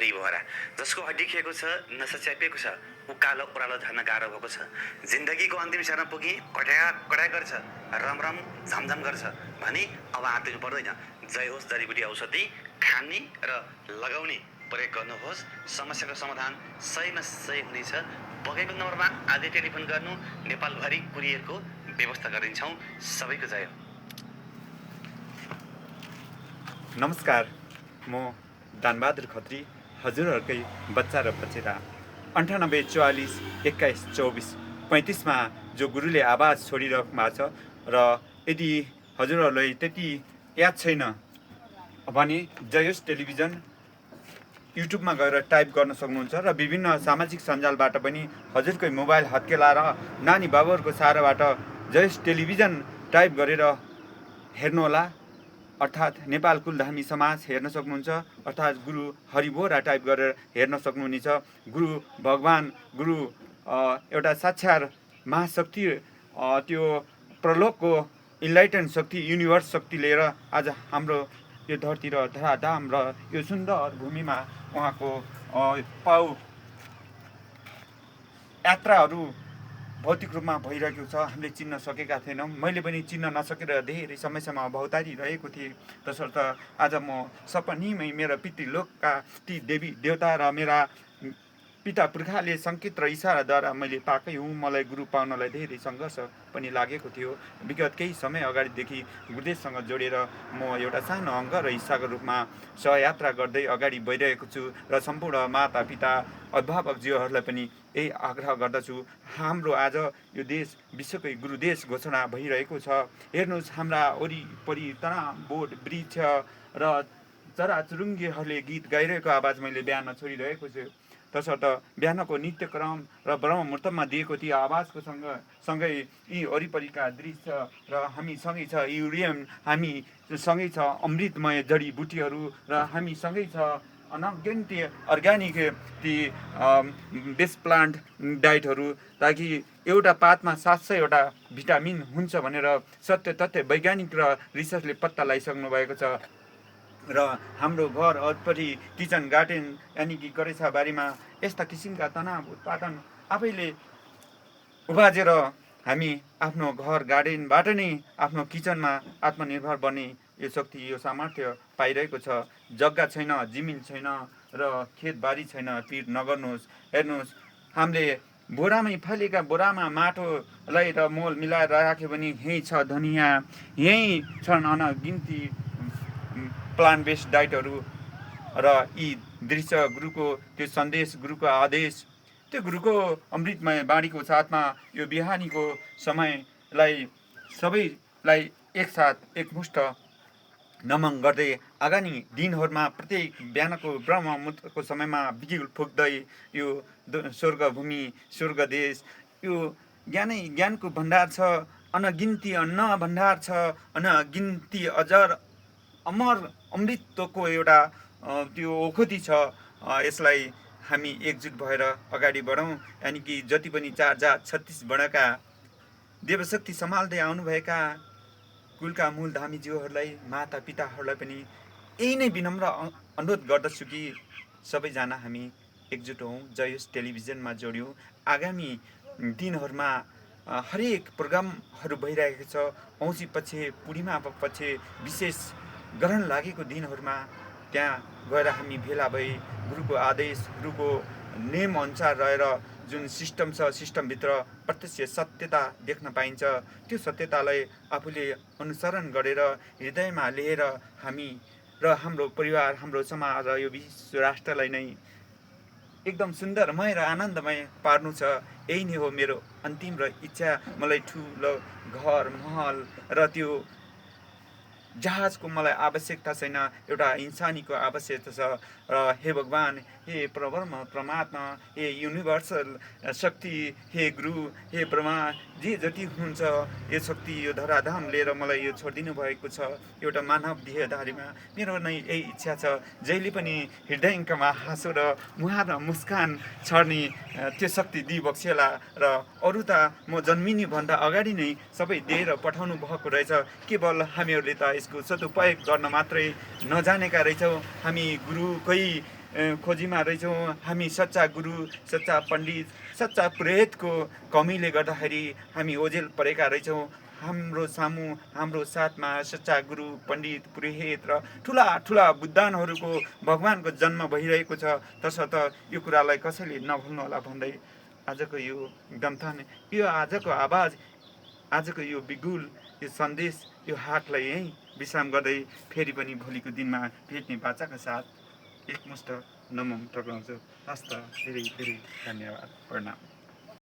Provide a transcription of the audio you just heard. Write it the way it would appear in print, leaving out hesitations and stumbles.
हरिभरा, जसको हड्डी खिएको छ, नसा च्यापिएको छ, उकालो ओह्रालो झर्न गाह्रो भएको छ, जिन्दगीको अन्तिम क्षण पुगी कट्या कट्या गर्छ, रमरम झमझम गर्छ भने अब आत्तिनु पर्दैन। जय होस् जडीबुटी औषधि खाने र लगाउने प्रयोग गर्नुहोस्। समस्याको समाधान सहीमा सही हुनेछ। बगेको नम्बरमा आजै टेलिफोन गर्नु, नेपालभरि कुरियरको व्यवस्था गरिदिन्छौँ। सबैको जय हो। नमस्कार, म दानबहादुर खत्री, हजुरहरूकै बच्चा र बचेरा। 98 44 21 24 35मा जो गुरुले आवाज छोडिरहनु भएको छ र यदि हजुरहरूलाई त्यति याद छैन भने जयोस् टेलिभिजन युट्युबमा गएर टाइप गर्न सक्नुहुन्छ र विभिन्न सामाजिक सञ्जालबाट पनि हजुरकै मोबाइल हत्केला र नानी बाबुहरूको सहाराबाट जयोस् टेलिभिजन टाइप गरेर हेर्नुहोला। अर्थात् नेपाल कुलधामी समाज हेर्न सक्नुहुन्छ, अर्थात् गुरु हरिभोरा टाइप गरेर हेर्न सक्नुहुनेछ। गुरु भगवान्, गुरु एउटा साक्षात् महाशक्ति, त्यो प्रलोकको इन्लाइटन शक्ति, युनिभर्स शक्ति लिएर आज हाम्रो यो धरती र धराधाम र यो सुन्दर भूमिमा उहाँको पाउ यात्राहरू भौतिक रूपमा भइरहेको छ। हामीले चिन्न सकेका थिएनौँ। मैले पनि चिन्न नसकेर धेरै समयसम्म भौतारिरहेको थिएँ। तसर्थ आज म सपनीमै मेरा पितृलोकका ती देवी देवता र मेरा पिता पुर्खाले सङ्केत र इसाराद्वारा मैले पाएकै हुँ। मलाई गुरु पाउनलाई धेरै सङ्घर्ष पनि लागेको थियो। विगत केही समय अगाडिदेखि गुरुदेवसँग जोडेर म एउटा सानो अङ्ग र हिस्साको रूपमा सहयात्रा गर्दै अगाडि बढिरहेको छु र सम्पूर्ण माता पिता अभिभावकज्यूहरूलाई पनि यही आग्रह गर्दछु। हाम्रो आज यो देश विश्वकै गुरुदेश घोषणा भइरहेको छ। हेर्नुहोस्, हाम्रा वरिपरि तनाव बोट वृक्ष र चराचुरुङ्गीहरूले गीत गाइरहेको आवाज मैले बिहान छोडिरहेको छु। तसर्थ बिहानको नित्यक्रम र ब्रह्म मुहूर्तमा दिएको त्यो आवाजको सँगै यी वरिपरिका दृश्य र हामी सँगै छ युरियम, हामी सँगै छ अमृतमय जडीबुटीहरू र हामी सँगै छ अनगिन्ती अर्ग्यानिक ती बेस्ट प्लान्ट डाइटहरू, ताकि एउटा पातमा 700वटा भिटामिन हुन्छ भनेर सत्य तथ्य वैज्ञानिक र रिसर्चले पत्ता लगाइसक्नु भएको छ। र हाम्रो घर वरिपरि किचन गार्डन यानि कि गरेछा बारीमा यस्ता किसिमका तनाव उत्पादन आफैले उबाजेर हामी आफ्नो घर गार्डनबाट नै आफ्नो किचनमा आत्मनिर्भर बन्ने यो शक्ति, यो सामर्थ्य पाइरहेको छ। जग्गा छैन, जमिन छैन र खेतबारी छैन, पिर नगर्नुहोस्। हेर्नुहोस्, हामीले बोरामै फलेका बोरामा माटोलाई र मोल मिलाएर राख्यो भने यहीँ छ धनियाँ, यहीँ छन् अनगिन्ती प्लान्ट बेस्ड डाइटहरू र यी दृश्य गुरुको त्यो सन्देश, गुरुको आदेश, त्यो गुरुको अमृतमय बाणीको साथमा यो बिहानीको समयलाई सबैलाई एकसाथ एकमुष्ट नमन गर्दै आगामी दिनहरूमा प्रत्येक बिहानको ब्रह्म मुहूर्तको समयमा बिजुल फुक्दै यो स्वर्गभूमि, स्वर्ग देश, यो ज्ञानको भण्डार छ, अनगिन्ती अन्न भण्डार छ, अनगिन्ती अजर अमर अमृतको एउटा त्यो ओखती छ। यसलाई हामी एकजुट भएर अगाडि बढौँ। यानि कि जति पनि 4 जात 36 वर्णका देवशक्ति सम्हाल्दै आउनुभएका कुलका मूल धामीज्यूहरूलाई, माता पिताहरूलाई पनि यही नै विनम्र अनुरोध गर्दछु कि सबैजना हामी एकजुट हौँ, जयोस् टेलिभिजनमा जोड्यौँ। आगामी दिनहरूमा हरेक प्रोग्रामहरू भइरहेको छ। औँसी पक्ष, पूर्णिमा पक्ष, विशेष ग्रहण लागेको दिनहरूमा त्यहाँ गएर हामी भेला भई गुरुको आदेश, गुरुको नेम अनुसार रहेर जुन सिस्टम छ, सिस्टमभित्र प्रत्यक्ष सत्यता देख्न पाइन्छ। त्यो सत्यतालाई आफूले अनुसरण गरेर हृदयमा लिएर हामी र हाम्रो परिवार, हाम्रो समाज र यो विश्व राष्ट्रलाई नै एकदम सुन्दरमय र आनन्दमय पार्नु छ। यही नै हो मेरो अन्तिम र इच्छा। मलाई ठुलो घर महल र त्यो जहाजको मलाई आवश्यकता छैन, एउटा इन्सानीको आवश्यकता छ। र हे भगवान्, हे परब्रह्म परमात्मा, हे युनिभर्सल शक्ति, हे गुरु, हे ब्रह्मा, जे जति हुनुहुन्छ यो शक्ति, यो धराधाम लिएर मलाई यो छोडिदिनु भएको छ। एउटा मानव देहधारीमा मेरो नै यही इच्छा छ। जहिले पनि हृदयमा हाँसो र मुहार मुस्कान छर्ने त्यो शक्ति दिइबक्सेला। र अरू त म जन्मिने भन्दा अगाडि नै सबै दिएर पठाउनु भएको रहेछ। केवल हामीहरूले त यसको सदुपयोग गर्न मात्रै नजानेका रहेछौँ। हामी गुरुकै खोजीमा रहेछौँ। हामी सच्चा गुरु, सच्चा पण्डित, सच्चा पुरोहितको कमीले गर्दाखेरि हामी ओझेल परेका रहेछौँ। हाम्रो सामु, हाम्रो साथमा सच्चा गुरु, पण्डित, पुरोहित र ठुला ठुला बुद्धानहरूको भगवानको जन्म भइरहेको छ। तसर्थ यो कुरालाई कसैले नभुल्नु होला भन्दै आजको यो ग्रन्थन, यो आजको आवाज, आजको यो बिगुल, यो सन्देश, यो हाटलाई यहीँ विश्राम गर्दै फेरि पनि भोलिको दिनमा भेट्ने बाचाका साथ एकमुष्ट नमन टक्राउँछु। हस्त धेरै धेरै धन्यवाद, प्रणाम।